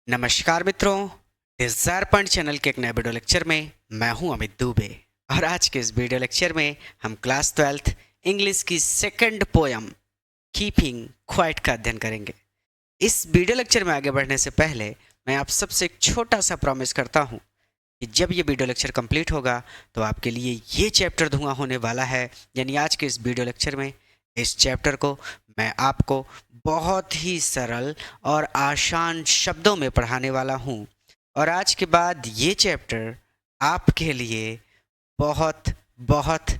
नमस्कार मित्रों, desire point channel के एक नए वीडियो लेक्चर में मैं हूं अमित दुबे। और आज के इस वीडियो लेक्चर में हम क्लास 12th इंग्लिश की सेकंड पोयम कीपिंग क्वाइट का अध्ययन करेंगे। इस वीडियो लेक्चर में आगे बढ़ने से पहले मैं आप सबसे एक छोटा सा प्रॉमिस करता हूं कि जब ये वीडियो लेक्चर कंप्लीट होगा तो आपके लिए ये चैप्टर धुआं होने वाला है। यानी आज के इस वीडियो लेक्चर में इस चैप्टर को मैं आपको बहुत ही सरल और आसान शब्दों में पढ़ाने वाला हूँ। और आज के बाद ये चैप्टर आपके लिए बहुत बहुत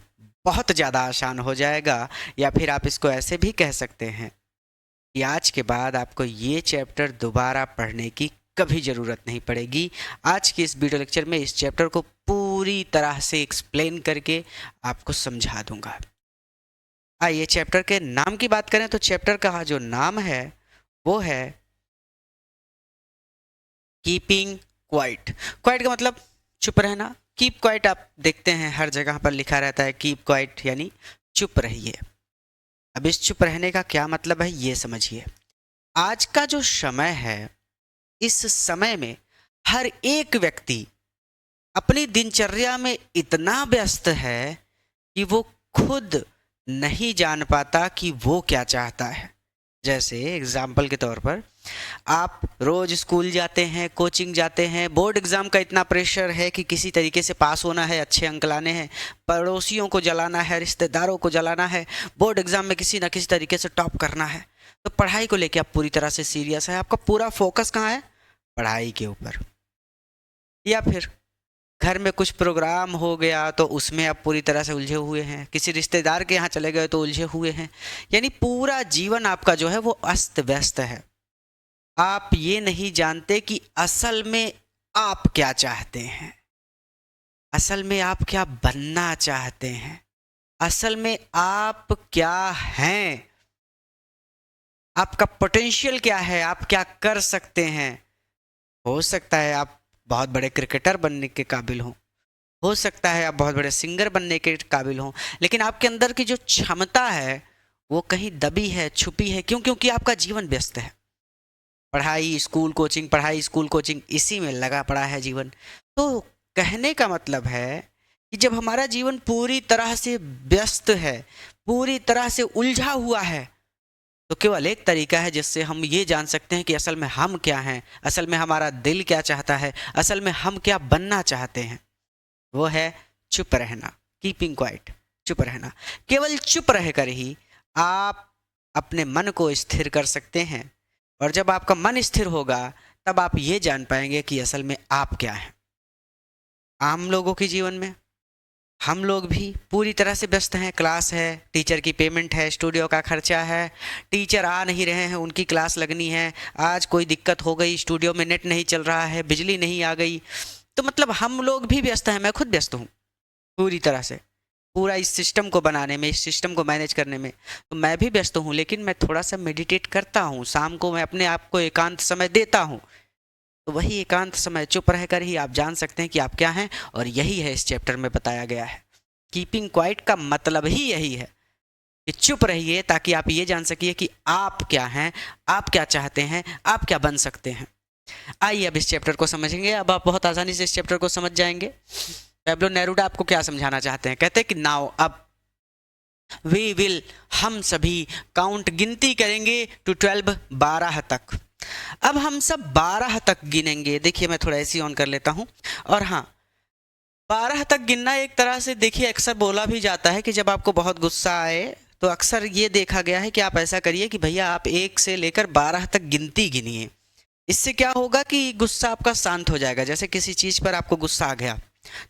बहुत ज़्यादा आसान हो जाएगा, या फिर आप इसको ऐसे भी कह सकते हैं कि आज के बाद आपको ये चैप्टर दोबारा पढ़ने की कभी ज़रूरत नहीं पड़ेगी। आज के इस वीडियो लेक्चर में इस चैप्टर को पूरी तरह से एक्सप्लेन करके आपको समझा दूंगा। आइए चैप्टर के नाम की बात करें तो चैप्टर का जो नाम है वो है कीपिंग क्वाइट। क्वाइट का मतलब चुप रहना। कीप क्वाइट आप देखते हैं हर जगह पर लिखा रहता है कीप क्वाइट यानी चुप रहिए। अब इस चुप रहने का क्या मतलब है ये समझिए। आज का जो समय है, इस समय में हर एक व्यक्ति अपनी दिनचर्या में इतना व्यस्त है कि वो खुद नहीं जान पाता कि वो क्या चाहता है। जैसे एग्जाम्पल के तौर पर आप रोज स्कूल जाते हैं, कोचिंग जाते हैं, बोर्ड एग्जाम का इतना प्रेशर है कि किसी तरीके से पास होना है, अच्छे अंक लाने हैं, पड़ोसियों को जलाना है, रिश्तेदारों को जलाना है, बोर्ड एग्जाम में किसी ना किसी तरीके से टॉप करना है। तो पढ़ाई को लेकर आप पूरी तरह से सीरियस है, आपका पूरा फोकस कहाँ है? पढ़ाई के ऊपर। या फिर घर में कुछ प्रोग्राम हो गया तो उसमें आप पूरी तरह से उलझे हुए हैं, किसी रिश्तेदार के यहाँ चले गए तो उलझे हुए हैं। यानी पूरा जीवन आपका जो है वो अस्त व्यस्त है। आप ये नहीं जानते कि असल में आप क्या चाहते हैं, असल में आप क्या बनना चाहते हैं, असल में आप क्या हैं, आपका पोटेंशियल क्या है, आप क्या कर सकते हैं। हो सकता है आप बहुत बड़े क्रिकेटर बनने के काबिल हो सकता है आप बहुत बड़े सिंगर बनने के काबिल हों, लेकिन आपके अंदर की जो क्षमता है वो कहीं दबी है, छुपी है। क्यों? क्योंकि आपका जीवन व्यस्त है। पढ़ाई स्कूल कोचिंग, पढ़ाई स्कूल कोचिंग, इसी में लगा पड़ा है जीवन। तो कहने का मतलब है कि जब हमारा जीवन पूरी तरह से व्यस्त है, पूरी तरह से उलझा हुआ है, तो केवल एक तरीका है जिससे हम ये जान सकते हैं कि असल में हम क्या हैं, असल में हमारा दिल क्या चाहता है, असल में हम क्या बनना चाहते हैं। वो है चुप रहना, कीपिंग क्वाइट, चुप रहना। केवल चुप रहकर ही आप अपने मन को स्थिर कर सकते हैं। और जब आपका मन स्थिर होगा तब आप ये जान पाएंगे कि असल में आप क्या हैं। आम लोगों के जीवन में हम लोग भी पूरी तरह से व्यस्त हैं। क्लास है, टीचर की पेमेंट है, स्टूडियो का खर्चा है, टीचर आ नहीं रहे हैं, उनकी क्लास लगनी है, आज कोई दिक्कत हो गई, स्टूडियो में नेट नहीं चल रहा है, बिजली नहीं आ गई। तो मतलब हम लोग भी व्यस्त हैं, मैं खुद व्यस्त हूँ पूरी तरह से। पूरा इस सिस्टम को बनाने में, इस सिस्टम को मैनेज करने में तो मैं भी व्यस्त हूँ। लेकिन मैं थोड़ा सा मेडिटेट करता हूँ, शाम को मैं अपने आप को एकांत समय देता हूँ। तो वही एकांत समय चुप रहकर ही आप जान सकते हैं कि आप क्या हैं। और यही है इस चैप्टर में बताया गया है। कीपिंग क्वाइट का मतलब ही यही है कि चुप रहिए ताकि आप ये जान सकिए कि आप क्या हैं, आप क्या चाहते हैं, आप क्या बन सकते हैं। आइए अब इस चैप्टर को समझेंगे। अब आप बहुत आसानी से इस चैप्टर को समझ जाएंगे। पैब्लो नेरूडा आपको क्या समझाना चाहते हैं? कहते हैं कि नाउ अब वी विल, हम सभी काउंट, गिनती करेंगे टू 12, 12 तक। अब हम सब 12 तक गिनेंगे। देखिए मैं थोड़ा ऐसी ऑन कर लेता हूँ। और हाँ, 12 तक गिनना एक तरह से देखिए अक्सर बोला भी जाता है कि जब आपको बहुत गुस्सा आए तो अक्सर ये देखा गया है कि आप ऐसा करिए कि भैया आप 1 से लेकर 12 तक गिनती गिनिए। इससे क्या होगा कि गुस्सा आपका शांत हो जाएगा। जैसे किसी चीज़ पर आपको गुस्सा आ गया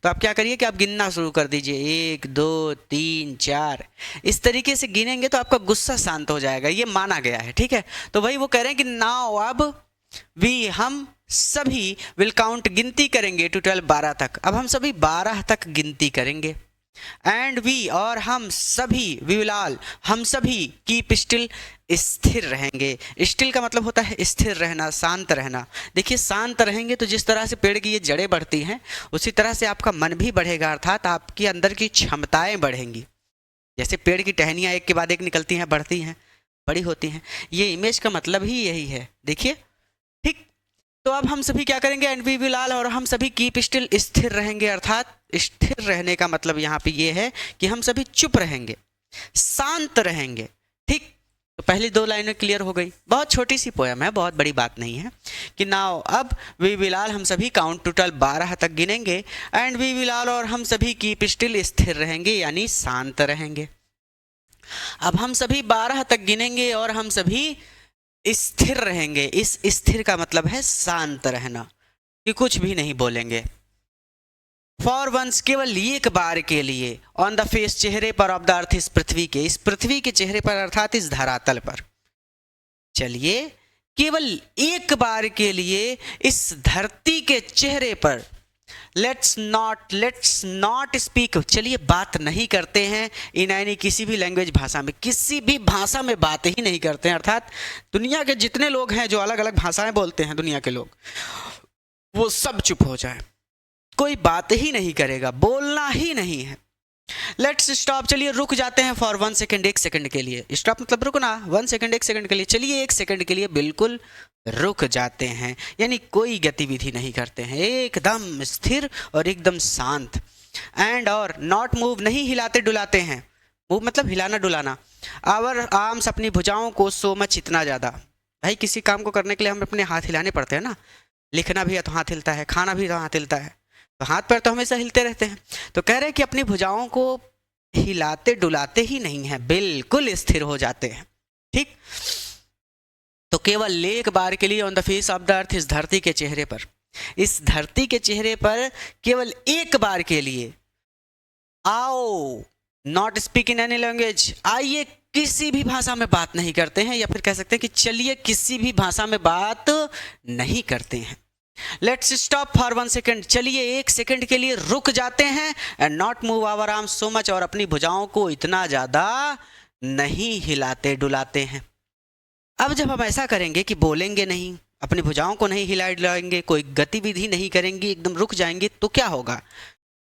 तो आप क्या करिए कि आप गिनना शुरू कर दीजिए, 1 2 3 4। इस तरीके से गिनेंगे तो आपका गुस्सा शांत हो जाएगा, ये माना गया है। ठीक है, तो वही वो कह रहे हैं कि नाउ अब वी, हम सभी, विल काउंट, गिनती करेंगे टू 12, 12 तक। अब हम सभी 12 तक गिनती करेंगे। एंड वी, और हम सभी, वी विल ऑल, हम सभी, कीप स्टिल, स्थिर रहेंगे। स्टिल का मतलब होता है स्थिर रहना, शांत रहना। देखिए शांत रहेंगे तो जिस तरह से पेड़ की ये जड़ें बढ़ती हैं उसी तरह से आपका मन भी बढ़ेगा, अर्थात आपके अंदर की क्षमताएं बढ़ेंगी। जैसे पेड़ की टहनियाँ एक के बाद एक निकलती हैं, बढ़ती हैं, बड़ी होती हैं। ये इमेज का मतलब ही यही है। देखिए ठीक तो अब हम सभी क्या करेंगे, एंड वी विल ऑल, और हम सभी कीप स्टिल, स्थिर रहेंगे। अर्थात स्थिर रहने का मतलब यहाँ पे ये है कि हम सभी चुप रहेंगे, शांत रहेंगे। ठीक, तो पहली 2 लाइनें क्लियर हो गई। बहुत छोटी सी पोयम है, बहुत बड़ी बात नहीं है। कि नाउ अब वी विल ऑल, हम सभी काउंट टोटल 12 तक गिनेंगे, एंड वी विल ऑल, और हम सभी कीप स्टिल, स्थिर रहेंगे यानी शांत रहेंगे। अब हम सभी 12 तक गिनेंगे और हम सभी स्थिर रहेंगे। इस स्थिर का मतलब है शांत रहना, कि कुछ भी नहीं बोलेंगे। फॉर वंस, केवल एक बार के लिए, ऑन द फेस, चेहरे पर, ऑफ द अर्थ, इस पृथ्वी के, इस पृथ्वी के चेहरे पर अर्थात इस धरातल पर। चलिए, केवल एक बार के लिए इस धरती के चेहरे पर, लेट्स नॉट स्पीक, चलिए बात नहीं करते हैं इन एनी, किसी भी लैंग्वेज, भाषा में, किसी भी भाषा में बात ही नहीं करते हैं। अर्थात दुनिया के जितने लोग हैं जो अलग अलग भाषाएं बोलते हैं, दुनिया के लोग, वो सब चुप हो जाए, कोई बात ही नहीं करेगा, बोलना ही नहीं है। लेट्स स्टॉप, चलिए रुक जाते हैं। फॉर 1 सेकेंड, 1 सेकंड के लिए। स्टॉप मतलब रुकना, 1 सेकेंड, 1 सेकंड के लिए। चलिए 1 सेकंड के लिए बिल्कुल रुक जाते हैं, यानी कोई गतिविधि नहीं करते हैं, एकदम स्थिर और एकदम शांत। एंड, और नॉट मूव, नहीं हिलाते डुलाते हैं। मूव मतलब हिलाना डुलाना। आवर आर्म्स, अपनी भुजाओं को, सो मच, इतना ज़्यादा। भाई किसी काम को करने के लिए हमें अपने हाथ हिलाने पड़ते हैं ना, लिखना भी है तो हाथ हिलता है, खाना भी तो हाथ हिलता है, तो हाथ पैर तो हमेशा हिलते रहते हैं। तो कह रहे हैं कि अपनी भुजाओं को हिलाते डुलाते ही नहीं है, बिल्कुल स्थिर हो जाते हैं। ठीक, तो केवल एक बार के लिए, on the face of the earth, इस धरती के चेहरे पर, इस धरती के चेहरे पर केवल एक बार के लिए, आओ, not speak in any language, आइए, किसी भी भाषा में बात नहीं करते हैं, या फिर कह सकते हैं कि चलिए किसी भी भाषा में बात नहीं करते हैं। लेट्स स्टॉप फॉर 1 सेकेंड, चलिए 1 सेकेंड के लिए रुक जाते हैं। And not move our arm so much, और अपनी भुजाओं को इतना ज़्यादा नहीं हिलाते डुलाते हैं। अब जब हम ऐसा करेंगे कि बोलेंगे नहीं, अपनी भुजाओं को नहीं हिला डुलाएंगे, कोई गतिविधि नहीं करेंगे, एकदम रुक जाएंगे, तो क्या होगा?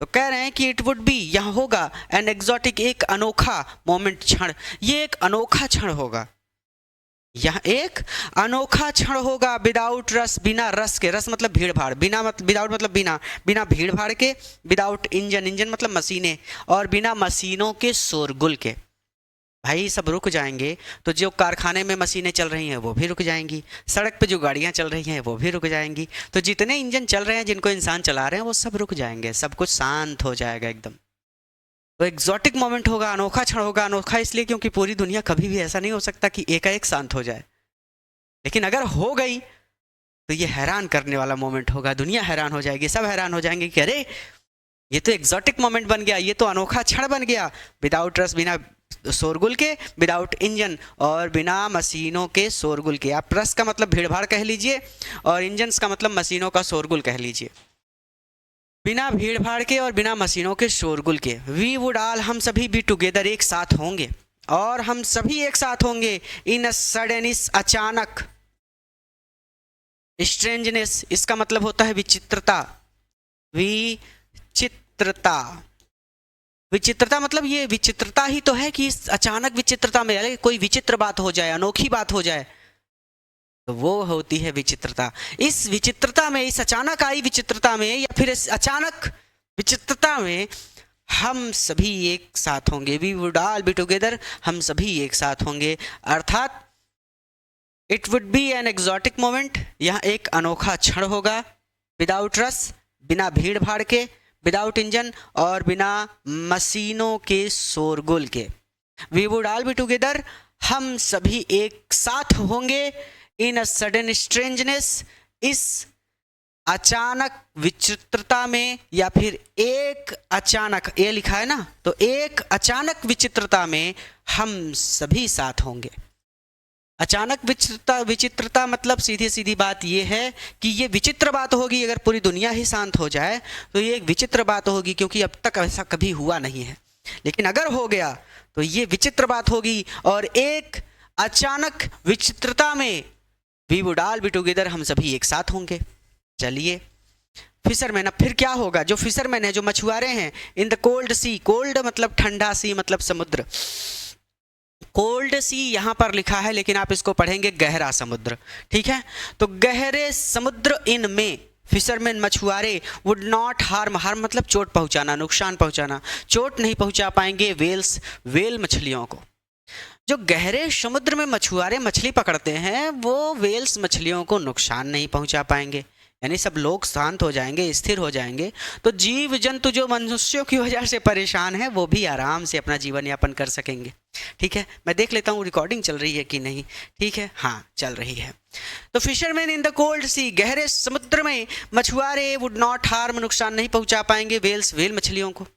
तो कह रहे हैं कि इट वुड बी, यहाँ होगा, एन एग्जॉटिक, एक अनोखा मोमेंट, क्षण, ये एक अनोखा क्षण होगा, यह एक अनोखा क्षण होगा। विदाउट रस, बिना रस के, रस मतलब भीड़ भाड़, बिना मतलब विदाउट मतलब बिना, बिना भीड़ भाड़ के, विदाउट इंजन, इंजन मतलब मशीनें, और बिना मशीनों के शोरगुल के। भाई सब रुक जाएंगे, तो जो कारखाने में मशीनें चल रही हैं वो भी रुक जाएंगी, सड़क पे जो गाड़ियां चल रही हैं वो भी रुक जाएंगी, तो जितने इंजन चल रहे हैं, जिनको इंसान चला रहे हैं, वो सब रुक जाएंगे, सब कुछ शांत हो जाएगा एकदम। तो एग्जॉटिक मोमेंट होगा, अनोखा क्षण होगा। अनोखा इसलिए क्योंकि पूरी दुनिया कभी भी ऐसा नहीं हो सकता कि एकाएक शांत हो जाए, लेकिन अगर हो गई तो ये हैरान करने वाला मोमेंट होगा, दुनिया हैरान हो जाएगी, सब हैरान हो जाएंगे कि अरे ये तो एग्जॉटिक मोमेंट बन गया, ये तो अनोखा क्षण बन गया। विदाउट रस, बिना शोरगुल के, विदाउट इंजन, और बिना मशीनों के शोरगुल के। आप रस का मतलब भीड़ भाड़ कह लीजिए, और इंजन का मतलब मशीनों का शोरगुल कह लीजिए। बिना भीड़ भाड़ के और बिना मशीनों के शोरगुल के। वी वुड ऑल, हम सभी भी टुगेदर, एक साथ होंगे, और हम सभी एक साथ होंगे। इन अ सडन, इस अचानक। स्ट्रेंजनेस, इसका मतलब होता है विचित्रता, विचित्रता, विचित्रता मतलब ये विचित्रता ही तो है कि इस अचानक विचित्रता में कोई विचित्र बात हो जाए, अनोखी बात हो जाए, तो वो होती है विचित्रता। इस विचित्रता में, इस अचानक आई विचित्रता में, या फिर इस अचानक विचित्रता में हम सभी एक साथ होंगे। We would all be together, हम सभी एक साथ होंगे। अर्थात it would be an exotic moment, यह एक अनोखा क्षण होगा। विदाउट रस, बिना भीड़ भाड़ के, विदाउट इंजन, और बिना मशीनों के शोरगुल के। We would all be together, हम सभी एक साथ होंगे। इन अ सडन स्ट्रेंजनेस, इस अचानक विचित्रता में, या फिर एक अचानक, ये लिखा है ना, तो एक अचानक विचित्रता में हम सभी साथ होंगे। अचानक विचित्रता मतलब सीधी सीधी बात ये है कि ये विचित्र बात होगी। अगर पूरी दुनिया ही शांत हो जाए तो ये एक विचित्र बात होगी, क्योंकि अब तक ऐसा कभी हुआ नहीं है। लेकिन अगर हो गया तो ये विचित्र बात होगी। और एक अचानक विचित्रता में we would all be together, हम सभी एक साथ होंगे। चलिए, फिशरमैन, अब फिर क्या होगा? जो फिशरमैन है, जो मछुआरे हैं, in the cold sea, cold मतलब ठंडा, सी मतलब समुद्र, कोल्ड सी यहाँ पर लिखा है, लेकिन आप इसको पढ़ेंगे गहरा समुद्र। ठीक है, तो गहरे समुद्र इन में फिशरमैन मछुआरे वुड नॉट हार्म, हार्म मतलब चोट पहुंचाना, नुकसान पहुंचाना, चोट नहीं पहुंचा पाएंगे वेल्स, वेल मछलियों को। जो गहरे समुद्र में मछुआरे मछली पकड़ते हैं वो वेल्स मछलियों को नुकसान नहीं पहुंचा पाएंगे, यानी सब लोग शांत हो जाएंगे, स्थिर हो जाएंगे। तो जीव जंतु जो मनुष्यों की वजह से परेशान है वो भी आराम से अपना जीवन यापन कर सकेंगे। ठीक है, मैं देख लेता हूँ रिकॉर्डिंग चल रही है कि नहीं। ठीक है, हाँ चल रही है। तो फिशरमैन इन द कोल्ड सी, गहरे समुद्र में मछुआरे वुड नॉट हार्म, नुकसान नहीं पहुंचा पाएंगे वेल्स, वेल मछलियों को।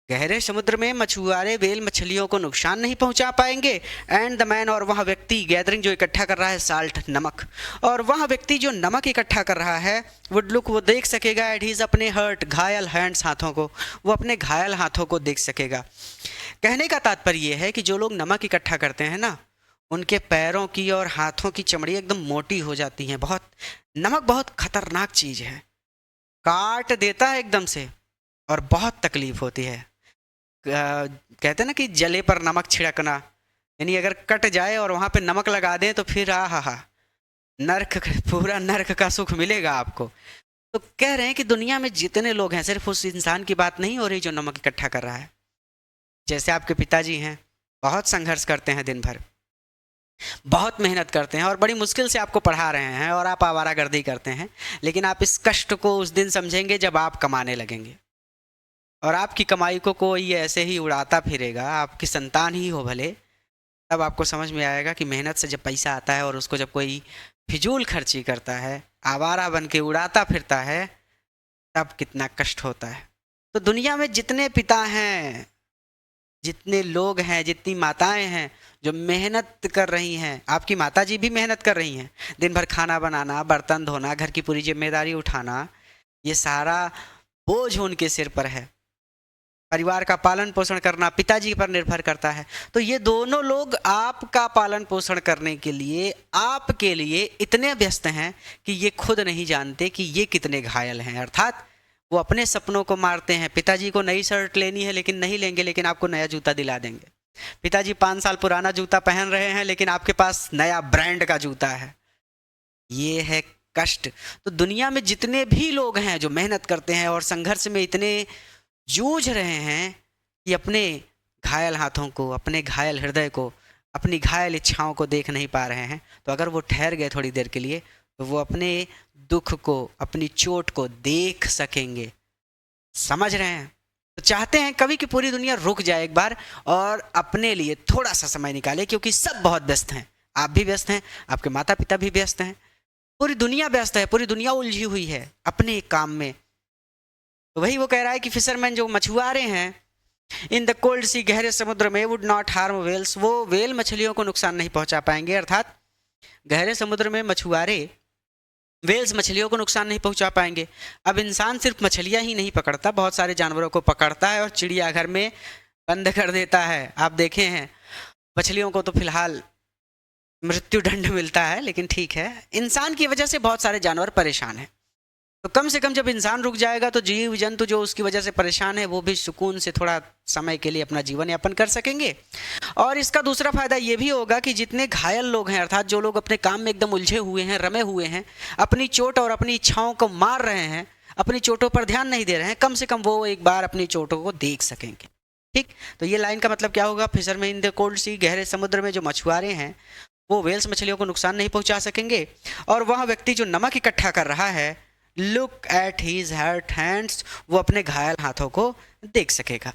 गहरे समुद्र में मछुआरे वेल मछलियों को नुकसान नहीं पहुंचा पाएंगे। एंड द मैन, और वह व्यक्ति, गैदरिंग जो इकट्ठा कर रहा है साल्ट नमक, और वह व्यक्ति जो नमक इकट्ठा कर रहा है वुड लुक, वो देख सकेगा एट हीज, अपने हर्ट घायल हैंड्स, हाथों को, वो अपने घायल हाथों को देख सकेगा। कहने का तात्पर्य यह है कि जो लोग नमक इकट्ठा करते हैं ना, उनके पैरों की और हाथों की चमड़ी एकदम मोटी हो जाती है। बहुत, नमक बहुत खतरनाक चीज़ है, काट देता है एकदम से और बहुत तकलीफ होती है। कहते हैं ना कि जले पर नमक छिड़कना, यानी अगर कट जाए और वहाँ पे नमक लगा दें तो फिर हा नर्क, पूरा नर्क का सुख मिलेगा आपको। तो कह रहे हैं कि दुनिया में जितने लोग हैं, सिर्फ उस इंसान की बात नहीं हो रही जो नमक इकट्ठा कर रहा है। जैसे आपके पिताजी हैं, बहुत संघर्ष करते हैं, दिन भर बहुत मेहनत करते हैं और बड़ी मुश्किल से आपको पढ़ा रहे हैं और आप आवारागर्दी करते हैं, लेकिन आप इस कष्ट को उस दिन समझेंगे जब आप कमाने लगेंगे और आपकी कमाई को कोई ऐसे ही उड़ाता फिरेगा, आपकी संतान ही हो भले, तब आपको समझ में आएगा कि मेहनत से जब पैसा आता है और उसको जब कोई फिजूल खर्ची करता है, आवारा बन के उड़ाता फिरता है, तब कितना कष्ट होता है। तो दुनिया में जितने पिता हैं, जितने लोग हैं, जितनी माताएं हैं जो मेहनत कर रही हैं, आपकी माताजी भी मेहनत कर रही हैं, दिन भर खाना बनाना, बर्तन धोना, घर की पूरी जिम्मेदारी उठाना, ये सारा बोझ उनके सिर पर है। परिवार का पालन पोषण करना पिताजी पर निर्भर करता है। तो ये दोनों लोग आपका पालन पोषण करने के लिए, आपके लिए इतने व्यस्त हैं कि ये खुद नहीं जानते कि ये कितने घायल हैं। अर्थात वो अपने सपनों को मारते हैं। पिताजी को नई शर्ट लेनी है लेकिन नहीं लेंगे, लेकिन आपको नया जूता दिला देंगे। पिताजी 5 साल पुराना जूता पहन रहे हैं लेकिन आपके पास नया ब्रांड का जूता है। ये है कष्ट। तो दुनिया में जितने भी लोग हैं जो मेहनत करते हैं और संघर्ष में इतने जूझ रहे हैं कि अपने घायल हाथों को, अपने घायल हृदय को, अपनी घायल इच्छाओं को देख नहीं पा रहे हैं, तो अगर वो ठहर गए थोड़ी देर के लिए तो वो अपने दुख को, अपनी चोट को देख सकेंगे। समझ रहे हैं? तो चाहते हैं कभी कि पूरी दुनिया रुक जाए एक बार और अपने लिए थोड़ा सा समय निकाले, क्योंकि सब बहुत व्यस्त हैं। आप भी व्यस्त हैं, आपके माता पिता भी व्यस्त हैं, पूरी दुनिया व्यस्त है, पूरी दुनिया उलझी हुई है अपने काम में। तो वही वो कह रहा है कि फिशरमैन जो मछुआरे हैं इन द कोल्ड सी, गहरे समुद्र में, वुड नॉट हार्म वेल्स, वो वेल मछलियों को नुकसान नहीं पहुंचा पाएंगे। अर्थात गहरे समुद्र में मछुआरे वेल्स मछलियों को नुकसान नहीं पहुंचा पाएंगे। अब इंसान सिर्फ मछलियां ही नहीं पकड़ता, बहुत सारे जानवरों को पकड़ता है और चिड़ियाघर में बंद कर देता है। आप देखे हैं, मछलियों को तो फिलहाल मृत्यु दंड मिलता है, लेकिन ठीक है, इंसान की वजह से बहुत सारे जानवर परेशान हैं। तो कम से कम जब इंसान रुक जाएगा तो जीव जंतु जो उसकी वजह से परेशान है वो भी सुकून से थोड़ा समय के लिए अपना जीवन यापन कर सकेंगे। और इसका दूसरा फायदा ये भी होगा कि जितने घायल लोग हैं, अर्थात जो लोग अपने काम में एकदम उलझे हुए हैं, रमे हुए हैं, अपनी चोट और अपनी इच्छाओं को मार रहे हैं, अपनी चोटों पर ध्यान नहीं दे रहे हैं, कम से कम वो एक बार अपनी चोटों को देख सकेंगे। ठीक, तो ये लाइन का मतलब क्या होगा? फिशरमैन इन द कोल्ड सी, गहरे समुद्र में जो मछुआरे हैं वो वेल्स मछलियों को नुकसान नहीं पहुंचा सकेंगे। और वह व्यक्ति जो नमक इकट्ठा कर रहा है, look at his hurt hands, वो अपने घायल हाथों को देख सकेगा।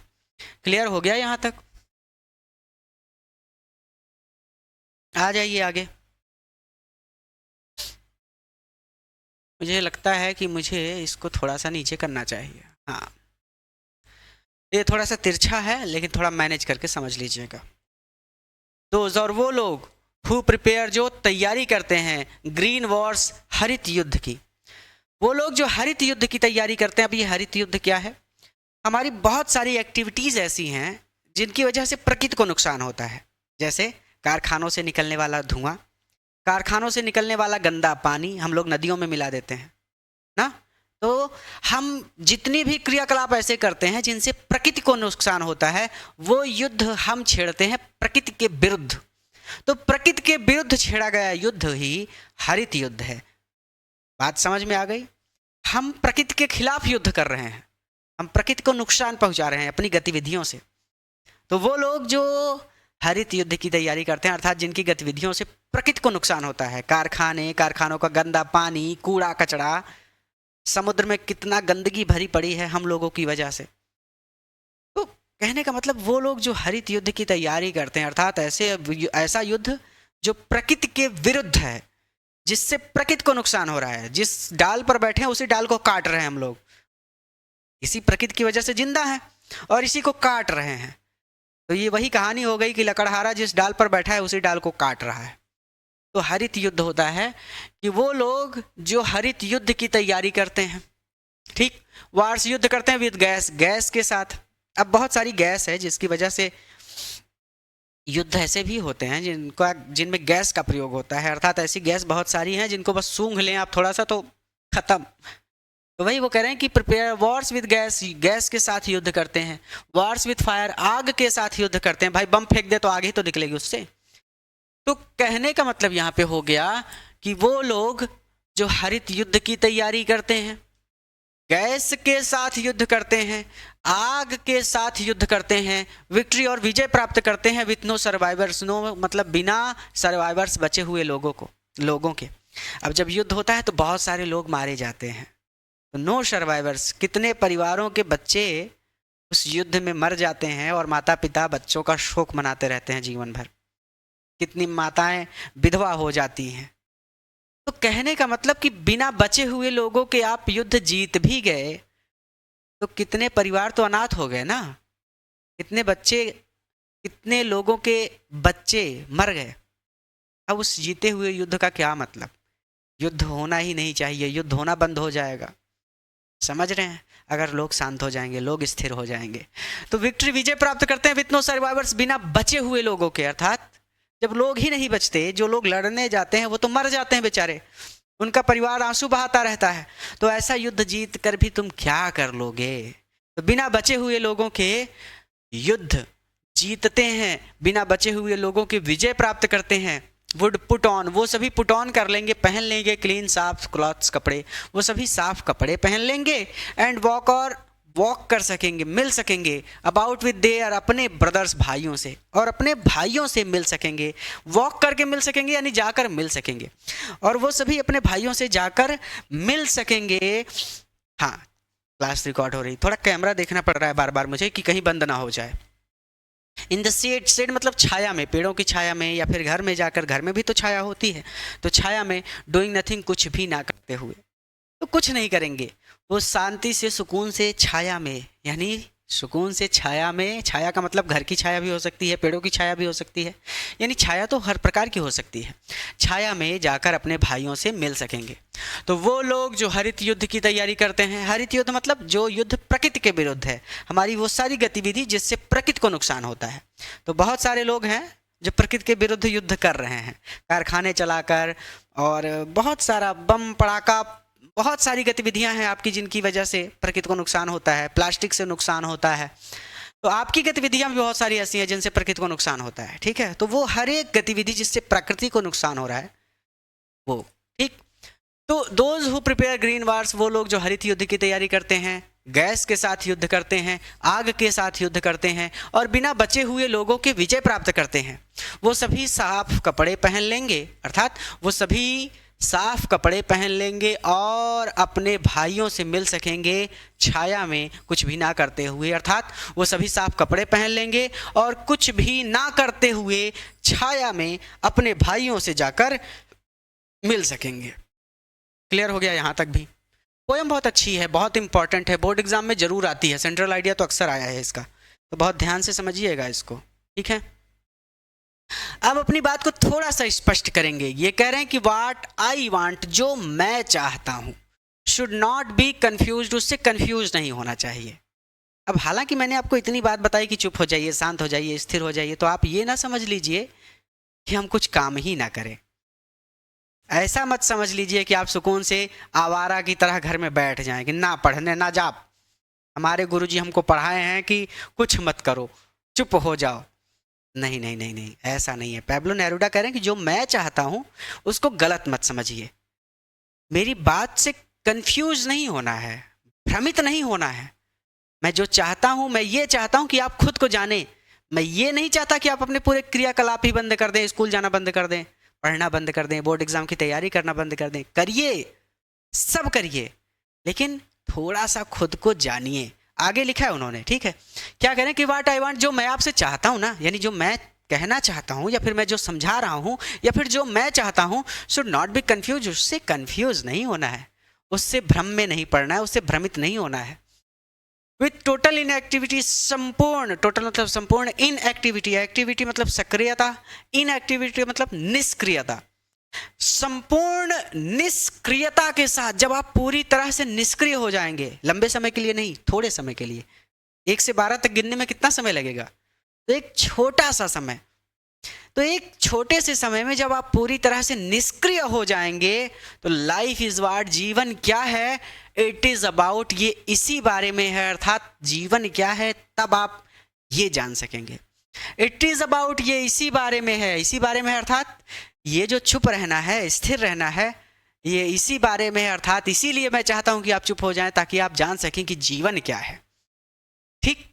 क्लियर हो गया यहां तक? आ जाइए आगे। मुझे लगता है कि मुझे इसको थोड़ा सा नीचे करना चाहिए। हाँ, ये थोड़ा सा तिरछा है लेकिन थोड़ा मैनेज करके समझ लीजिएगा। दोस्त और वो लोग हु प्रिपेयर, जो तैयारी करते हैं, ग्रीन वॉर्स, हरित युद्ध की, वो लोग जो हरित युद्ध की तैयारी करते हैं। अब ये हरित युद्ध क्या है? हमारी बहुत सारी एक्टिविटीज़ ऐसी हैं जिनकी वजह से प्रकृति को नुकसान होता है। जैसे कारखानों से निकलने वाला धुआं, कारखानों से निकलने वाला गंदा पानी हम लोग नदियों में मिला देते हैं ना, तो हम जितनी भी क्रियाकलाप ऐसे करते हैं जिनसे प्रकृति को नुकसान होता है, वो युद्ध हम छेड़ते हैं प्रकृति के विरुद्ध। तो प्रकृति के विरुद्ध छेड़ा गया युद्ध ही हरित युद्ध है। बात समझ में आ गई? हम प्रकृति के खिलाफ युद्ध कर रहे हैं, हम प्रकृति को नुकसान पहुंचा रहे हैं अपनी गतिविधियों से। तो वो लोग जो हरित युद्ध की तैयारी करते हैं, अर्थात जिनकी गतिविधियों से प्रकृति को नुकसान होता है, कारखानों का गंदा पानी, कूड़ा कचरा, समुद्र में कितना गंदगी भरी पड़ी है हम लोगों की वजह से। तो कहने का मतलब वो लोग जो हरित युद्ध की तैयारी करते हैं, अर्थात ऐसा युद्ध जो प्रकृति के विरुद्ध है, जिससे प्रकृति को नुकसान हो रहा है, जिस डाल पर बैठे हैं उसी डाल को काट रहे हैं हम लोग, इसी प्रकृति की वजह से जिंदा है और इसी को काट रहे हैं। तो ये वही कहानी हो गई कि लकड़हारा जिस डाल पर बैठा है उसी डाल को काट रहा है। तो हरित युद्ध होता है कि वो लोग जो हरित युद्ध की तैयारी करते हैं, ठीक, वार्स युद्ध करते हैं विद गैस के साथ। अब बहुत सारी गैस है जिसकी वजह से युद्ध ऐसे भी होते हैं जिनमें गैस का प्रयोग होता है, अर्थात ऐसी गैस बहुत सारी हैं जिनको बस सूंघ लें आप थोड़ा सा तो खत्म। तो वही वो कह रहे हैं कि प्रिपेयर वॉर्स विद गैस के साथ युद्ध करते हैं, वॉर्स विद फायर आग के साथ युद्ध करते हैं। भाई बम फेंक दे तो आग ही तो निकलेगी उससे। तो कहने का मतलब यहाँ पे हो गया कि वो लोग जो हरित युद्ध की तैयारी करते हैं, गैस के साथ युद्ध करते हैं, आग के साथ युद्ध करते हैं, विक्ट्री और विजय प्राप्त करते हैं विथ नो सर्वाइवर्स, नो मतलब बिना सर्वाइवर्स बचे हुए लोगों के। अब जब युद्ध होता है तो बहुत सारे लोग मारे जाते हैं, तो नो सर्वाइवर्स, कितने परिवारों के बच्चे उस युद्ध में मर जाते हैं और माता पिता बच्चों का शोक मनाते रहते हैं जीवन भर, कितनी माताएं विधवा हो जाती हैं। तो कहने का मतलब कि बिना बचे हुए लोगों के आप युद्ध जीत भी गए तो कितने परिवार तो अनाथ हो गए ना, कितने लोगों के बच्चे मर गए। अब उस जीते हुए युद्ध का क्या मतलब? युद्ध होना ही नहीं चाहिए, युद्ध होना बंद हो जाएगा, समझ रहे हैं? अगर लोग शांत हो जाएंगे, लोग स्थिर हो जाएंगे। तो विक्ट्री विजय प्राप्त करते हैं विथ नो सर्वाइवर्स, बिना बचे हुए लोगों के, अर्थात जब लोग ही नहीं बचते, जो लोग लड़ने जाते हैं वो तो मर जाते हैं बेचारे, उनका परिवार आंसू बहाता रहता है। तो ऐसा युद्ध जीत कर भी तुम क्या कर लोगे? तो बिना बचे हुए लोगों के युद्ध जीतते हैं, बिना बचे हुए लोगों के विजय प्राप्त करते हैं। वुड पुट ऑन, वो सभी पुट ऑन कर लेंगे, पहन लेंगे क्लीन साफ क्लॉथ्स, कपड़े, वो सभी साफ कपड़े पहन लेंगे। एंड वॉक कर सकेंगे, मिल सकेंगे अबाउट विद देयर, अपने ब्रदर्स भाइयों से, और अपने भाइयों से मिल सकेंगे। वॉक करके मिल सकेंगे यानी जाकर मिल सकेंगे, और वो सभी अपने भाइयों से जाकर मिल सकेंगे। हाँ, क्लास रिकॉर्ड हो रही, थोड़ा कैमरा देखना पड़ रहा है बार बार मुझे कि कहीं बंद ना हो जाए। इन द शेड मतलब छाया में, पेड़ों की छाया में, या फिर घर में जाकर, घर में भी तो छाया होती है, तो छाया में डूइंग नथिंग, कुछ भी ना करते हुए। तो कुछ नहीं करेंगे, वो शांति से सुकून से छाया में, यानी सुकून से छाया में, छाया का मतलब घर की छाया भी हो सकती है, पेड़ों की छाया भी हो सकती है, यानी छाया तो हर प्रकार की हो सकती है। छाया में जाकर अपने भाइयों से मिल सकेंगे। तो वो लोग जो हरित युद्ध की तैयारी करते हैं, हरित युद्ध मतलब जो युद्ध प्रकृति के विरुद्ध है, हमारी वो सारी गतिविधि जिससे प्रकृति को नुकसान होता है। तो बहुत सारे लोग हैं जो प्रकृति के विरुद्ध युद्ध कर रहे हैं, कारखाने चलाकर, और बहुत सारा बम पड़ाका, बहुत सारी गतिविधियां हैं आपकी जिनकी वजह से प्रकृति को नुकसान होता है, प्लास्टिक से नुकसान होता है। तो आपकी गतिविधियां भी बहुत सारी ऐसी हैं जिनसे प्रकृति को नुकसान होता है, ठीक है? तो वो हर एक गतिविधि जिससे प्रकृति को नुकसान हो रहा है वो, ठीक। तो those who prepare green wars, वो लोग जो हरित युद्ध की तैयारी करते हैं, गैस के साथ युद्ध करते हैं, आग के साथ युद्ध करते हैं, और बिना बचे हुए लोगों के विजय प्राप्त करते हैं। वो सभी साफ कपड़े पहन लेंगे, अर्थात वो सभी साफ कपड़े पहन लेंगे और अपने भाइयों से मिल सकेंगे छाया में, कुछ भी ना करते हुए, अर्थात वो सभी साफ कपड़े पहन लेंगे और कुछ भी ना करते हुए छाया में अपने भाइयों से जाकर मिल सकेंगे। क्लियर हो गया यहाँ तक भी? पोयम बहुत अच्छी है, बहुत इंपॉर्टेंट है, बोर्ड एग्जाम में जरूर आती है, सेंट्रल आइडिया तो अक्सर आया है इसका, तो बहुत ध्यान से समझिएगा इसको, ठीक है? अब अपनी बात को थोड़ा सा स्पष्ट करेंगे। ये कह रहे हैं कि व्हाट आई वांट, जो मैं चाहता हूं, शुड नॉट बी कंफ्यूज्ड, उससे कंफ्यूज नहीं होना चाहिए। अब हालांकि मैंने आपको इतनी बात बताई कि चुप हो जाइए, शांत हो जाइए, स्थिर हो जाइए, तो आप ये ना समझ लीजिए कि हम कुछ काम ही ना करें। ऐसा मत समझ लीजिए कि आप सुकून से आवारा की तरह घर में बैठ जाएं कि ना पढ़ने ना जाप, हमारे गुरुजी हमको पढ़ाए हैं कि कुछ मत करो, चुप हो जाओ। नहीं नहीं नहीं नहीं, ऐसा नहीं है। पैब्लो नेरूडा कह रहे हैं कि जो मैं चाहता हूं उसको गलत मत समझिए। मेरी बात से कंफ्यूज नहीं होना है, भ्रमित नहीं होना है। मैं जो चाहता हूं, मैं ये चाहता हूं कि आप खुद को जाने। मैं ये नहीं चाहता कि आप अपने पूरे क्रियाकलाप ही बंद कर दें, स्कूल जाना बंद कर दें, पढ़ना बंद कर दें, बोर्ड एग्जाम की तैयारी करना बंद कर दें। करिए, सब करिए, लेकिन थोड़ा सा खुद को जानिए। आगे लिखा है उन्होंने, ठीक है, क्या कह रहे हैं कि व्हाट आई वांट, जो मैं आपसे चाहता हूं ना, यानी जो मैं कहना चाहता हूं या फिर मैं जो समझा रहा हूं या फिर जो मैं चाहता हूं, शुड नॉट बी कंफ्यूज। उससे कंफ्यूज नहीं होना है, उससे भ्रम में नहीं पड़ना है, उससे भ्रमित नहीं होना है। विथ टोटल इनएक्टिविटी, संपूर्ण, टोटल मतलब संपूर्ण, इनएक्टिविटी, एक्टिविटी मतलब सक्रियता, इनएक्टिविटी मतलब निष्क्रियता, संपूर्ण निष्क्रियता के साथ जब आप पूरी तरह से निष्क्रिय हो जाएंगे, लंबे समय के लिए नहीं, थोड़े समय के लिए, 1 से 12 तक गिनने में कितना समय लगेगा, तो एक छोटा सा समय, तो एक छोटे से समय में जब आप पूरी तरह से निष्क्रिय हो जाएंगे तो लाइफ इज व्हाट, जीवन क्या है, इट इज अबाउट, ये इसी बारे में है, अर्थात जीवन क्या है तब आप ये जान सकेंगे। इट इज अबाउट, ये इसी बारे में है, इसी बारे में है, अर्थात ये जो चुप रहना है, स्थिर रहना है, ये इसी बारे में है, अर्थात इसीलिए मैं चाहता हूं कि आप चुप हो जाएं ताकि आप जान सकें कि जीवन क्या है। ठीक,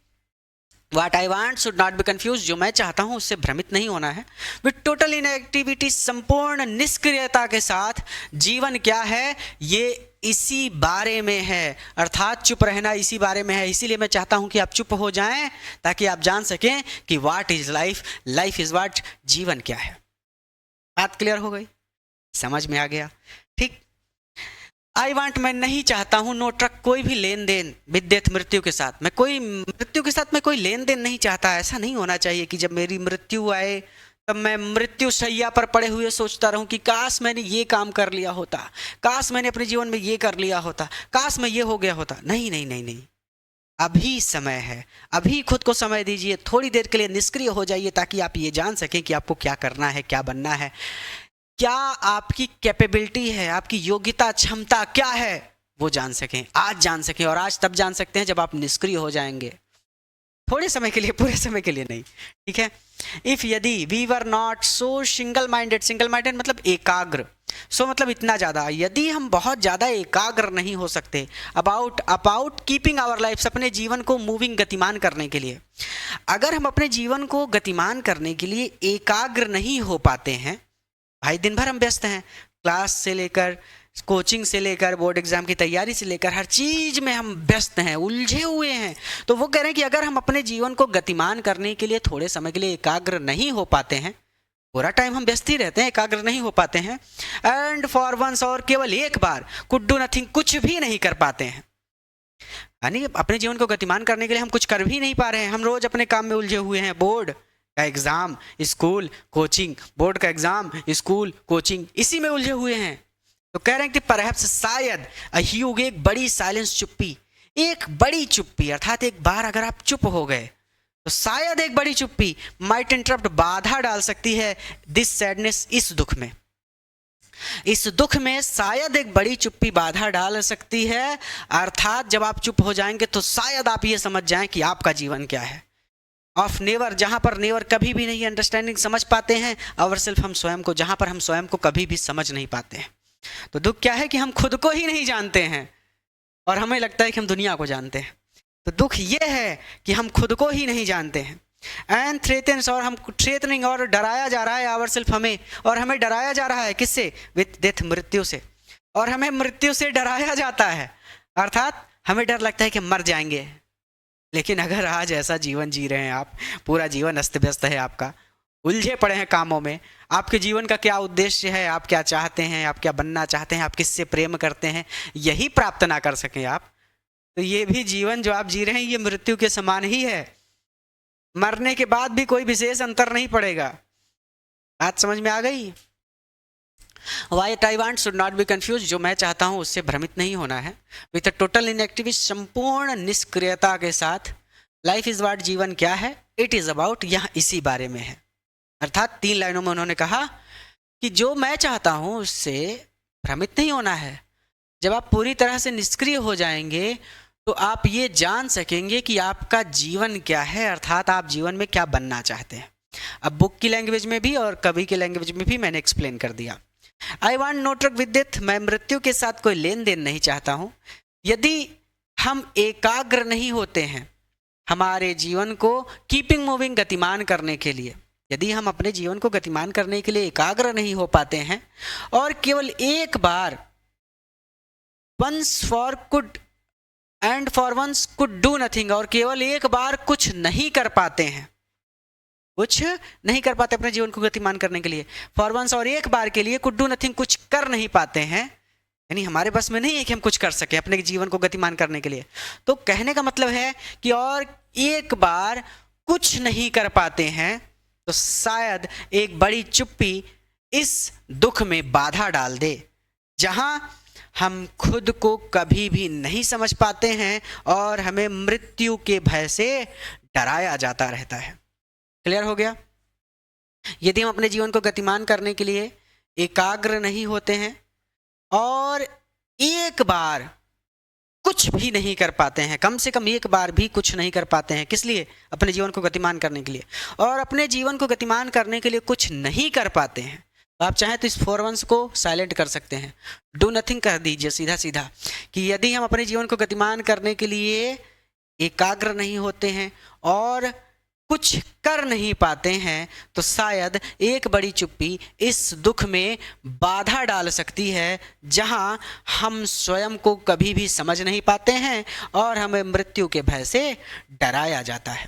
What I want should not be confused, जो मैं चाहता हूं उससे भ्रमित नहीं होना है। विथ टोटल इनएक्टिविटी, संपूर्ण निष्क्रियता के साथ जीवन क्या है, ये इसी बारे में है, अर्थात चुप रहना इसी बारे में है। इसीलिए मैं चाहता हूं कि आप चुप हो जाएं ताकि आप जान सकें कि what is life, life is what, जीवन क्या है। बात क्लियर हो गई, समझ में आ गया? ठीक, आई वांट, मैं नहीं चाहता हूं, नो ट्रक, कोई भी लेन देन, विद डेथ, मृत्यु के साथ, मैं कोई मृत्यु के साथ मैं कोई लेन देन नहीं चाहता। ऐसा नहीं होना चाहिए कि जब मेरी मृत्यु आए तब मैं मृत्यु शैया पर पड़े हुए सोचता रहूं कि काश मैंने ये काम कर लिया होता, काश मैंने अपने जीवन में ये कर लिया होता, काश मैं ये हो गया होता। नहीं नहीं नहीं नहीं, अभी समय है, अभी खुद को समय दीजिए, थोड़ी देर के लिए निष्क्रिय हो जाइए ताकि आप ये जान सकें कि आपको क्या करना है, क्या बनना है, क्या आपकी कैपेबिलिटी है, आपकी योग्यता, क्षमता क्या है, वो जान सकें, आज जान सकें। और आज तब जान सकते हैं जब आप निष्क्रिय हो जाएंगे, थोड़े समय के लिए, पूरे समय के लिए नहीं, ठीक है। इफ, यदि, we were not so single minded, single minded मतलब एकाग्र, सो मतलब इतना ज़्यादा, यदि हम बहुत ज़्यादा एकाग्र नहीं हो सकते अबाउट कीपिंग आवर लाइफ, अपने जीवन को मूविंग, गतिमान करने के लिए, अगर हम अपने जीवन को गतिमान करने के लिए एकाग्र नहीं हो पाते हैं, भाई दिन भर हम व्यस्त हैं, क्लास से लेकर, कोचिंग से लेकर, बोर्ड एग्जाम की तैयारी से लेकर, हर चीज में हम व्यस्त हैं, उलझे हुए हैं। तो वो कह रहे हैं कि अगर हम अपने जीवन को गतिमान करने के लिए थोड़े समय के लिए एकाग्र नहीं हो पाते हैं, पूरा टाइम हम व्यस्त ही रहते हैं, एकाग्र नहीं हो पाते हैं, एंड फॉर वंस, और केवल एक बार, कुड डू नथिंग, कुछ भी नहीं कर पाते हैं, यानी अपने जीवन को गतिमान करने के लिए हम कुछ कर भी नहीं पा रहे हैं, हम रोज अपने काम में उलझे हुए हैं, बोर्ड का एग्जाम, स्कूल, कोचिंग, बोर्ड का एग्जाम, स्कूल, कोचिंग, इसी में उलझे हुए हैं। तो कह रहे हैं कि परहैप्स, शायद, अह्यूग, एक बड़ी साइलेंस, चुप्पी, एक बड़ी चुप्पी, अर्थात एक बार अगर आप चुप हो गए तो शायद एक बड़ी चुप्पी माइट इंटरप्ट, बाधा डाल सकती है, दिस सैडनेस, इस दुख में, इस दुख में शायद एक बड़ी चुप्पी बाधा डाल सकती है। अर्थात जब आप चुप हो जाएंगे तो शायद आप ये समझ जाएं कि आपका जीवन क्या है। ऑफ नेवर, जहां पर नेवर कभी भी नहीं अंडरस्टैंडिंग, समझ पाते हैं, अवर सेल्फ, हम स्वयं को, जहां पर हम स्वयं को कभी भी समझ नहीं पाते हैं। तो दुख क्या है कि हम खुद को ही नहीं जानते हैं और हमें लगता है कि हम दुनिया को जानते हैं। तो दुख ये है कि हम खुद को ही नहीं जानते हैं। एंड थ्रेटन्स, और हम थ्रेटनिंग, और डराया जा रहा है आवर सेल्फ, हमें, और हमें डराया जा रहा है किससे, विथ डेथ, मृत्यु से, और हमें मृत्यु से डराया जाता है, अर्थात हमें डर लगता है कि मर जाएंगे। लेकिन अगर आज ऐसा जीवन जी रहे हैं आप, पूरा जीवन अस्त व्यस्त है आपका, उलझे पड़े हैं कामों में, आपके जीवन का क्या उद्देश्य है, आप क्या चाहते हैं, आप क्या बनना चाहते हैं, आप किससे प्रेम करते हैं, यही प्राप्त ना कर सकें आप, तो ये भी जीवन जो आप जी रहे हैं ये मृत्यु के समान ही है। मरने के बाद भी कोई विशेष अंतर नहीं पड़ेगा। बात समझ में आ गई? What I want should not be confused, जो मैं चाहता हूं उससे भ्रमित नहीं होना है। विथ टोटल इनएक्टिविटी, संपूर्ण निष्क्रियता के साथ, लाइफ इज व्हाट, जीवन क्या है, इट इज अबाउट, यह इसी बारे में है। अर्थात 3 लाइनों में उन्होंने कहा कि जो मैं चाहता हूं उससे भ्रमित नहीं होना है। जब आप पूरी तरह से निष्क्रिय हो जाएंगे तो आप ये जान सकेंगे कि आपका जीवन क्या है, अर्थात आप जीवन में क्या बनना चाहते हैं। अब बुक की लैंग्वेज में भी और कवि की लैंग्वेज में भी मैंने एक्सप्लेन कर दिया। I want no truck with death, मैं मृत्यु के साथ कोई लेन देन नहीं चाहता हूँ। यदि हम एकाग्र नहीं होते हैं हमारे जीवन को कीपिंग मूविंग गतिमान करने के लिए, यदि हम अपने जीवन को गतिमान करने के लिए एकाग्र नहीं हो पाते हैं और केवल एक बार once for good and for once could do nothing, और केवल एक बार कुछ नहीं कर पाते हैं, कुछ नहीं कर पाते अपने जीवन को गतिमान करने के लिए, फॉर वंस और एक बार के लिए, कुड डू नथिंग कुछ कर नहीं पाते हैं, यानी हमारे बस में नहीं है कि हम कुछ कर सके अपने जीवन को गतिमान करने के लिए। तो कहने का मतलब है कि और एक बार कुछ नहीं कर पाते हैं तो शायद एक बड़ी चुप्पी इस दुख में बाधा डाल दे, जहां हम खुद को कभी भी नहीं समझ पाते हैं और हमें मृत्यु के भय से डराया जाता रहता है। क्लियर हो गया? यदि हम अपने जीवन को गतिमान करने के लिए एकाग्र नहीं होते हैं और एक बार कुछ भी नहीं कर पाते हैं, कम से कम एक बार भी कुछ नहीं कर पाते हैं, किस लिए? अपने जीवन को गतिमान करने के लिए, और अपने जीवन को गतिमान करने के लिए कुछ नहीं कर पाते हैं, तो आप चाहें तो इस फोर वंस को साइलेंट कर सकते हैं, डू नथिंग कर दीजिए सीधा सीधा, कि यदि हम अपने जीवन को गतिमान करने के लिए एकाग्र नहीं होते हैं और कुछ कर नहीं पाते हैं तो शायद एक बड़ी चुप्पी इस दुख में बाधा डाल सकती है, जहां हम स्वयं को कभी भी समझ नहीं पाते हैं और हमें मृत्यु के भय से डराया जाता है।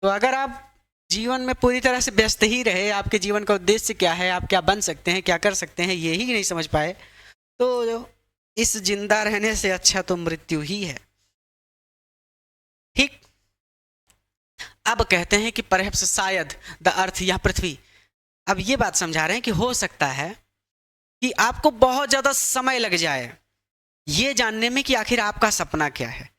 तो अगर आप जीवन में पूरी तरह से व्यस्त ही रहे, आपके जीवन का उद्देश्य क्या है, आप क्या बन सकते हैं, क्या कर सकते हैं, ये ही नहीं समझ पाए, तो इस जिंदा रहने से अच्छा तो मृत्यु ही है। ठीक, अब कहते हैं कि परहैप्स शायद द अर्थ या पृथ्वी, अब ये बात समझा रहे हैं कि हो सकता है कि आपको बहुत ज्यादा समय लग जाए ये जानने में कि आखिर आपका सपना क्या है,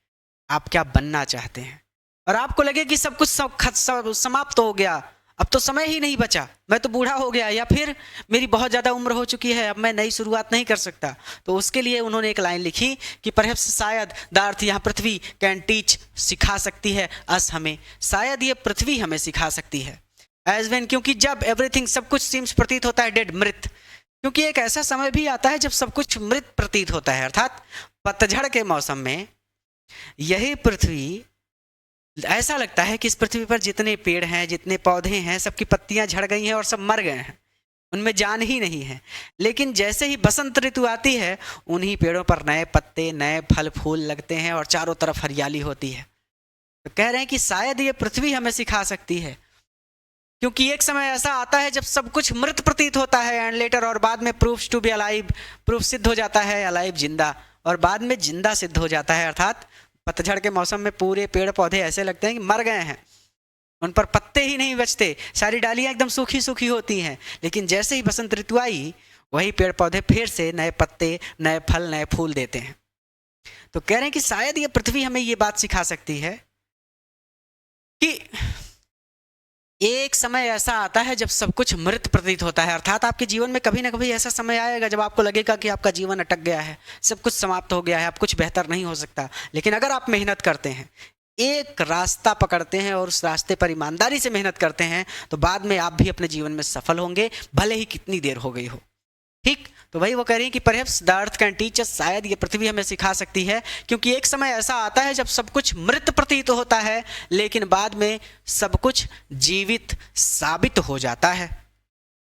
आप क्या बनना चाहते हैं, और आपको लगे कि सब कुछ समाप्त हो गया, अब तो समय ही नहीं बचा, मैं तो बूढ़ा हो गया, या फिर मेरी बहुत ज़्यादा उम्र हो चुकी है, अब मैं नई शुरुआत नहीं कर सकता। तो उसके लिए उन्होंने एक लाइन लिखी कि परहैप्स शायद द अर्थ, यहाँ पृथ्वी, कैन टीच, सिखा सकती है अस, हमें, शायद ये पृथ्वी हमें सिखा सकती है, एज वेन, क्योंकि जब एवरीथिंग, सब कुछ, सीम्स, प्रतीत होता है, डेड, मृत, क्योंकि एक ऐसा समय भी आता है जब सब कुछ मृत प्रतीत होता है, अर्थात पतझड़ के मौसम में यही पृथ्वी, ऐसा लगता है कि इस पृथ्वी पर जितने पेड़ हैं, जितने पौधे हैं, सबकी पत्तियां झड़ गई हैं और सब मर गए हैं, उनमें जान ही नहीं है। लेकिन जैसे ही बसंत ऋतु आती है उन्हीं पेड़ों पर नए पत्ते, नए फल फूल लगते हैं और चारों तरफ हरियाली होती है। तो कह रहे हैं कि शायद ये पृथ्वी हमें सिखा सकती है, क्योंकि एक समय ऐसा आता है जब सब कुछ मृत प्रतीत होता है, एंड लेटर, और बाद में proves to be alive, proof सिद्ध हो जाता है, अलाइव, जिंदा, और बाद में जिंदा सिद्ध हो जाता है, अर्थात पतझड़ के मौसम में पूरे पेड़ पौधे ऐसे लगते हैं कि मर गए हैं, उन पर पत्ते ही नहीं बचते, सारी डालियां एकदम सूखी सूखी होती हैं। लेकिन जैसे ही बसंत ऋतु आई वही पेड़ पौधे फिर से नए पत्ते, नए फल, नए फूल देते हैं। तो कह रहे हैं कि शायद ये पृथ्वी हमें ये बात सिखा सकती है कि एक समय ऐसा आता है जब सब कुछ मृत प्रतीत होता है, अर्थात आपके जीवन में कभी ना कभी ऐसा समय आएगा जब आपको लगेगा कि आपका जीवन अटक गया है, सब कुछ समाप्त हो गया है, अब कुछ बेहतर नहीं हो सकता। लेकिन अगर आप मेहनत करते हैं, एक रास्ता पकड़ते हैं और उस रास्ते पर ईमानदारी से मेहनत करते हैं, तो बाद में आप भी अपने जीवन में सफल होंगे, भले ही कितनी देर हो गई हो। ठीक, तो वही वो कह रही है कि perhaps the earth can teach us, शायद ये पृथ्वी हमें सिखा सकती है, क्योंकि एक समय ऐसा आता है जब सब कुछ मृत प्रतीत होता है, लेकिन बाद में सब कुछ जीवित साबित हो जाता है।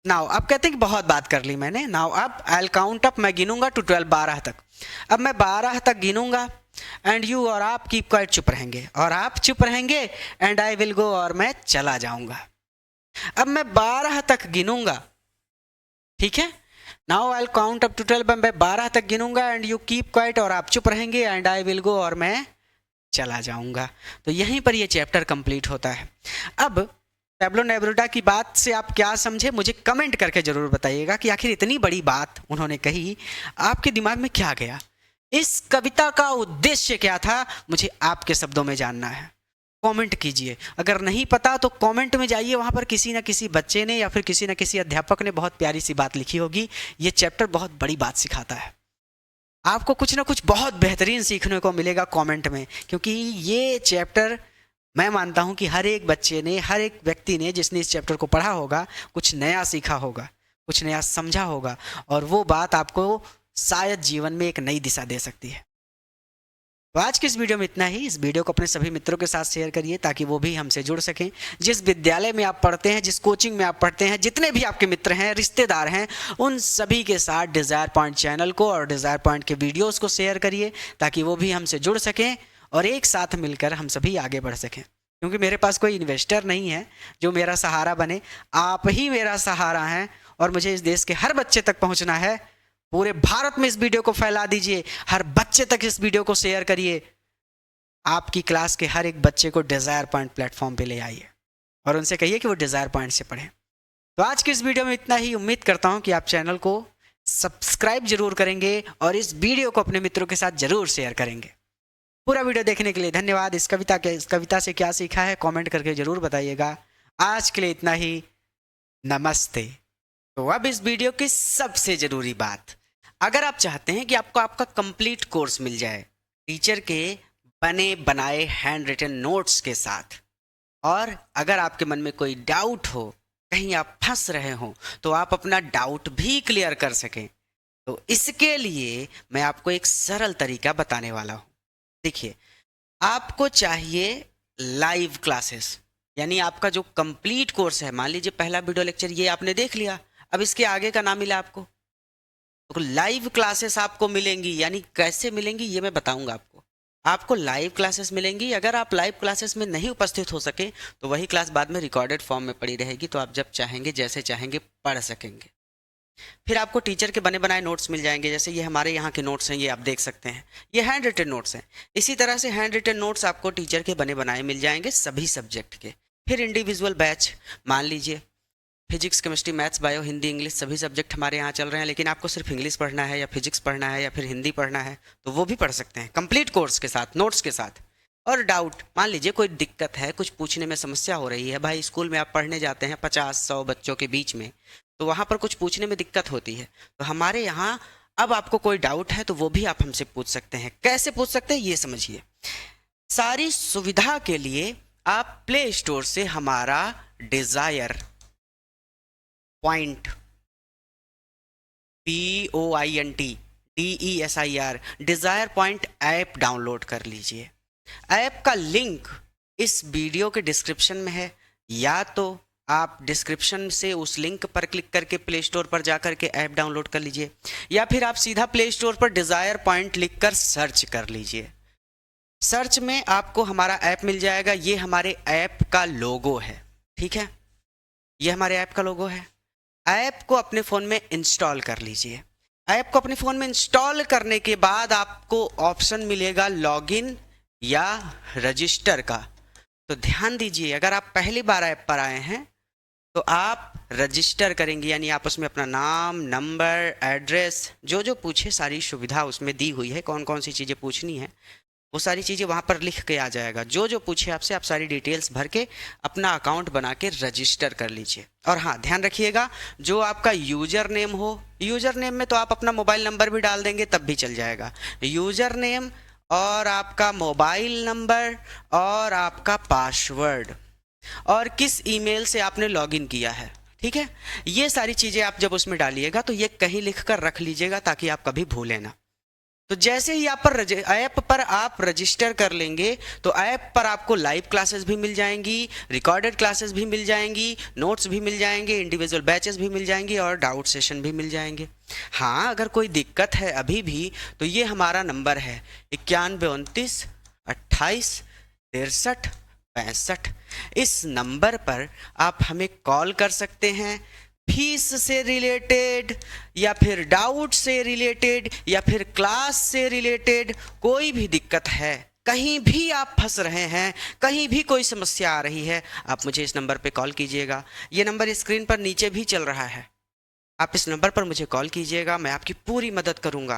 नाउ अब कहते हैं कि बहुत बात कर ली मैंने, नाउ अब आई विल काउंट अप, मैं गिनूंगा टू 12, 12 तक। अब मैं 12 तक गिनूंगा एंड यू, और आप कीप क्वाइट, चुप रहेंगे, और आप चुप रहेंगे, एंड आई विल गो, और मैं चला जाऊंगा। अब मैं 12 तक गिनूंगा, ठीक है, now I will count up to 12, मैं 12 तक गिनूंगा एंड यू कीप क्वाइट, और आप चुप रहेंगे, एंड आई विल गो, और मैं चला जाऊंगा। तो यहीं पर ये चैप्टर कंप्लीट होता है। अब पैब्लो नेरुदा की बात से आप क्या समझे, मुझे कमेंट करके जरूर बताइएगा कि आखिर इतनी बड़ी बात उन्होंने कही, आपके दिमाग में क्या गया, इस कविता का उद्देश्य क्या था, मुझे आपके शब्दों में जानना है। कमेंट कीजिए। अगर नहीं पता तो कमेंट में जाइए, वहाँ पर किसी न किसी बच्चे ने या फिर किसी न किसी अध्यापक ने बहुत प्यारी सी बात लिखी होगी। ये चैप्टर बहुत बड़ी बात सिखाता है, आपको कुछ ना कुछ बहुत बेहतरीन सीखने को मिलेगा कमेंट में, क्योंकि ये चैप्टर मैं मानता हूँ कि हर एक बच्चे ने, हर एक व्यक्ति ने जिसने इस चैप्टर को पढ़ा होगा, कुछ नया सीखा होगा, कुछ नया समझा होगा, और वो बात आपको शायद जीवन में एक नई दिशा दे सकती है। तो आज की इस वीडियो में इतना ही। इस वीडियो को अपने सभी मित्रों के साथ शेयर करिए ताकि वो भी हमसे जुड़ सकें। जिस विद्यालय में आप पढ़ते हैं, जिस कोचिंग में आप पढ़ते हैं, जितने भी आपके मित्र हैं, रिश्तेदार हैं, उन सभी के साथ डिज़ायर पॉइंट चैनल को और डिज़ायर पॉइंट के वीडियोस को शेयर करिए ताकि वो भी हमसे जुड़ सकें और एक साथ मिलकर हम सभी आगे बढ़ सकें। क्योंकि मेरे पास कोई इन्वेस्टर नहीं है जो मेरा सहारा बने, आप ही मेरा सहारा हैं और मुझे इस देश के हर बच्चे तक पहुँचना है। पूरे भारत में इस वीडियो को फैला दीजिए, हर बच्चे तक इस वीडियो को शेयर करिए। आपकी क्लास के हर एक बच्चे को डिज़ायर पॉइंट प्लेटफॉर्म पे ले आइए और उनसे कहिए कि वो डिज़ायर पॉइंट से पढ़ें। तो आज की इस वीडियो में इतना ही। उम्मीद करता हूँ कि आप चैनल को सब्सक्राइब जरूर करेंगे और इस वीडियो को अपने मित्रों के साथ जरूर शेयर करेंगे। पूरा वीडियो देखने के लिए धन्यवाद। इस कविता से क्या सीखा है कमेंट करके जरूर बताइएगा। आज के लिए इतना ही, नमस्ते। तो अब इस वीडियो की सबसे ज़रूरी बात, अगर आप चाहते हैं कि आपको आपका कंप्लीट कोर्स मिल जाए टीचर के बने बनाए हैंड रिटन नोट्स के साथ, और अगर आपके मन में कोई डाउट हो, कहीं आप फंस रहे हो, तो आप अपना डाउट भी क्लियर कर सकें, तो इसके लिए मैं आपको एक सरल तरीका बताने वाला हूँ। देखिए, आपको चाहिए लाइव क्लासेस, यानी आपका जो कंप्लीट कोर्स है, मान लीजिए पहला वीडियो लेक्चर ये आपने देख लिया, अब इसके आगे का ना मिला आपको, तो लाइव क्लासेस आपको मिलेंगी। यानी कैसे मिलेंगी ये मैं बताऊंगा आपको। आपको लाइव क्लासेस मिलेंगी। अगर आप लाइव क्लासेस में नहीं उपस्थित हो सके तो वही क्लास बाद में रिकॉर्डेड फॉर्म में पड़ी रहेगी, तो आप जब चाहेंगे जैसे चाहेंगे पढ़ सकेंगे। फिर आपको टीचर के बने बनाए नोट्स मिल जाएंगे, जैसे ये हमारे यहाँ के नोट्स हैं, ये आप देख सकते हैं, ये हैंड रिटन नोट्स हैं। इसी तरह से हैंड रिटन नोट्स आपको टीचर के बने बनाए मिल जाएंगे सभी सब्जेक्ट के। फिर इंडिविजुअल बैच, मान लीजिए physics, chemistry, maths, bio, Hindi, English सभी सब्जेक्ट हमारे यहाँ चल रहे हैं, लेकिन आपको सिर्फ इंग्लिश पढ़ना है या फिजिक्स पढ़ना है या फिर हिंदी पढ़ना है तो वो भी पढ़ सकते हैं कंप्लीट कोर्स के साथ, नोट्स के साथ। और डाउट, मान लीजिए कोई दिक्कत है, कुछ पूछने में समस्या हो रही है, भाई स्कूल में आप पढ़ने जाते हैं 50-100 बच्चों के बीच में, तो वहाँ पर कुछ पूछने में दिक्कत होती है, तो हमारे यहाँ अब आपको कोई डाउट है तो वो भी आप हमसे पूछ सकते हैं। कैसे पूछ सकते हैं ये समझिए। सारी सुविधा के लिए आप प्ले स्टोर से हमारा desire point POINT desire point app download कर लीजिए। ऐप का लिंक इस वीडियो के डिस्क्रिप्शन में है, या तो आप डिस्क्रिप्शन से उस लिंक पर क्लिक करके प्ले स्टोर पर जाकर के ऐप डाउनलोड कर लीजिए, या फिर आप सीधा प्ले स्टोर पर डिज़ायर पॉइंट लिखकर सर्च कर लीजिए। सर्च में आपको हमारा ऐप मिल जाएगा। ये हमारे ऐप का लोगो है, ठीक है, ये हमारे ऐप का लोगो है। ऐप को अपने फ़ोन में इंस्टॉल कर लीजिए। ऐप को अपने फ़ोन में इंस्टॉल करने के बाद आपको ऑप्शन मिलेगा लॉगिन या रजिस्टर का। तो ध्यान दीजिए, अगर आप पहली बार ऐप पर आए हैं तो आप रजिस्टर करेंगे, यानी आप उसमें अपना नाम, नंबर, एड्रेस, जो जो पूछे सारी सुविधा उसमें दी हुई है, कौन कौन सी चीज़ें पूछनी है वो सारी चीज़ें वहाँ पर लिख के आ जाएगा। जो जो पूछे आपसे आप सारी डिटेल्स भर के अपना अकाउंट बना के रजिस्टर कर लीजिए। और हाँ, ध्यान रखिएगा, जो आपका यूज़र नेम हो, यूज़र नेम में तो आप अपना मोबाइल नंबर भी डाल देंगे तब भी चल जाएगा। यूज़र नेम और आपका मोबाइल नंबर और आपका पासवर्ड और किस ईमेल से आपने लॉगिन किया है, ठीक है, ये सारी चीज़ें आप जब उसमें डालिएगा तो ये कहीं लिख कर रख लीजिएगा ताकि आप कभी भूलें ना। तो जैसे ही ऐप पर आप रजिस्टर कर लेंगे तो ऐप पर आपको लाइव क्लासेस भी मिल जाएंगी, रिकॉर्डेड क्लासेस भी मिल जाएंगी, नोट्स भी मिल जाएंगे, इंडिविजुअल बैचेस भी मिल जाएंगी और डाउट सेशन भी मिल जाएंगे। हाँ, अगर कोई दिक्कत है अभी भी तो ये हमारा नंबर है 9129 28 63 65। इस नंबर पर आप हमें कॉल कर सकते हैं। फीस से रिलेटेड या फिर डाउट से रिलेटेड या फिर क्लास से रिलेटेड कोई भी दिक्कत है, कहीं भी आप फंस रहे हैं, कहीं भी कोई समस्या आ रही है, आप मुझे इस नंबर पे कॉल कीजिएगा। ये नंबर स्क्रीन पर नीचे भी चल रहा है, आप इस नंबर पर मुझे कॉल कीजिएगा, मैं आपकी पूरी मदद करूंगा।